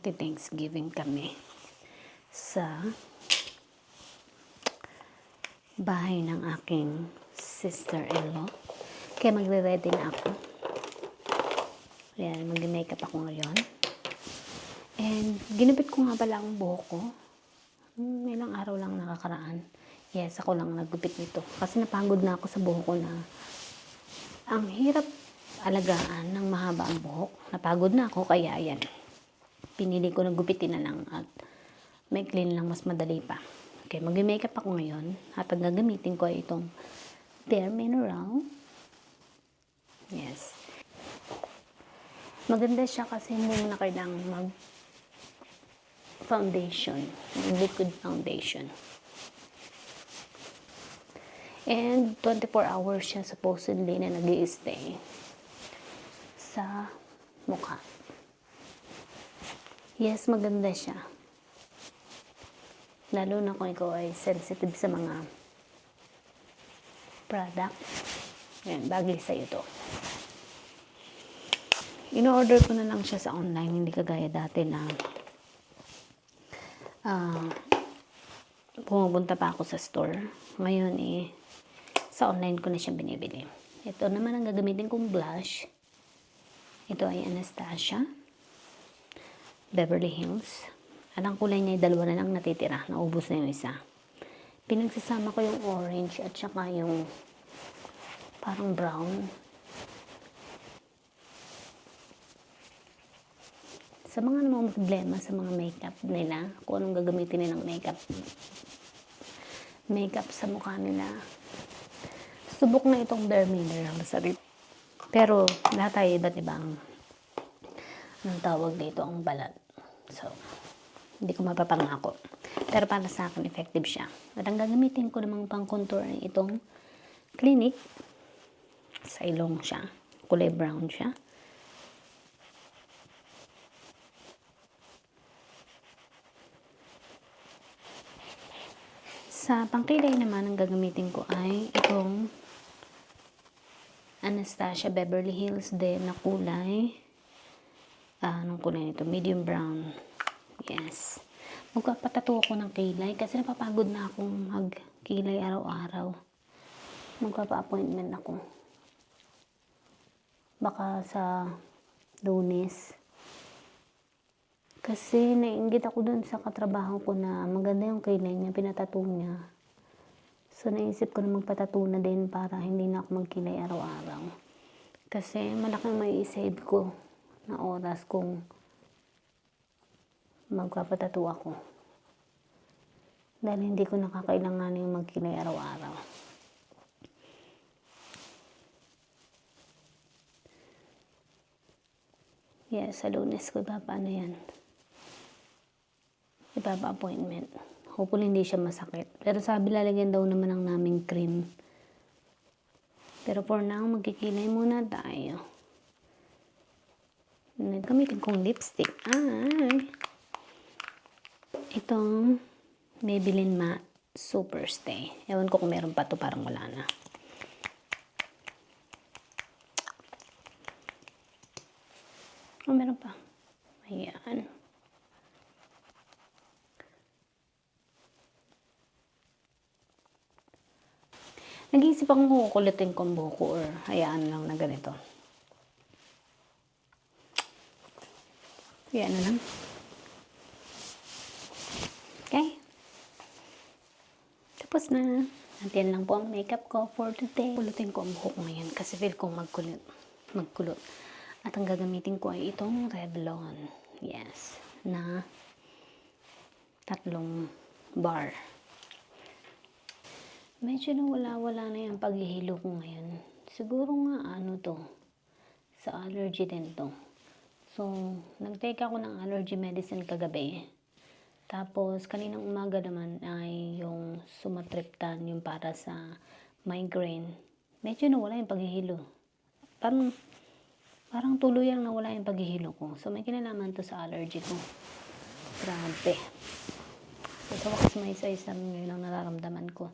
magti-Thanksgiving kami sa bahay ng aking sister-in-law. Kaya magre-ready na ako. Ayan, mag-makeup ako ngayon. And ginupit ko nga pala ang buhok ko. Ilang araw lang nakakaraan. Yes, ako lang naggupit nito. Kasi napagod na ako sa buhok ko na ang hirap alagaan ng mahaba ang buhok. Napagod na ako, kaya yan. Pinili ko na gupitin na lang at may clean lang, mas madali pa. Okay, mag-makeup ako ngayon. At ang gagamitin ko ay itong Bare Mineral. Yes. Maganda siya kasi hindi mo na kailangang mag-foundation. Liquid foundation. And 24 hours siya supposedly na nag-i-stay sa mukha. Yes, maganda siya. Lalo na kung ikaw ay sensitive sa mga product. Yan, bagay sa'yo to. In-order ko na lang siya sa online, hindi kagaya dati na pumupunta pa ako sa store. Ngayon sa online ko na siya binibili. Ito naman ang gagamitin kong blush. Ito ay Anastasia Beverly Hills. At ang kulay niya ay dalawa na lang natitira. Naubos na yung isa. Pinagsasama ko yung orange at saka yung parang brown. Sa mga namang problema sa mga makeup nila, kung anong gagamitin nilang makeup sa mukha nila, subok na itong Bare Mineral sa lip. Pero lahat tayo iba't ibang anong tawag dito, ang balat. So, hindi ko mapapangako. Pero para sa akin, effective siya. At ang gagamitin ko namang pang contour ay itong Clinique. Sa ilong siya. Kulay brown siya. Sa pangkilay naman, ang gagamitin ko ay itong Anastasia Beverly Hills din na kulay. Anong kulay nito? Medium brown. Yes. Magpapatato ako ng kilay kasi napapagod na akong magkilay araw-araw. Magpapa-appointment ako. Baka sa Lunes. Kasi naiinggit ako dun sa katrabaho ko na maganda yung kilay niya, pinatato niya. So naisip ko na magpatato na din para hindi na ako magkilay araw-araw. Kasi malaking may i-save ko na oras kung magpapatato ako. Dahil hindi ko nakakailangan yung magkilay araw-araw. Yes, sa Lunes ko ipapaano yan. Ipapa-appointment. Hopefully hindi siya masakit. Pero sabi lalagyan daw naman ng naming cream. Pero for now, magkikilay muna tayo. Gamitin kong lipstick ay itong Maybelline Matte Super Stay. Ewan ko kung meron pa to, parang wala na. Oh, meron pa. Ayan. Nag-iisip akong kukulitin ko ang buhok ko or hayaan lang na ganito. Hayaan na lang. Okay. Tapos na. At yan lang po ang makeup ko for today. Kulutin ko ang buhok ngayon kasi feel kong magkulot. At ang gagamitin ko ay itong Revlon. Yes. Na 3 bar. Medyo nawala-wala na yung paghihilo ko ngayon. Siguro nga sa allergy din to. So, nag-take ako ng allergy medicine kagabi. Tapos, kaninang umaga naman ay yung Sumatriptan, yung para sa migraine. Medyo nawala yung paghihilo. Parang tuluyang nawala yung paghihilo ko. So, may kinalaman to sa allergy ko. Grabe. Ito kasi may isa-isa ngayon ang nararamdaman ko.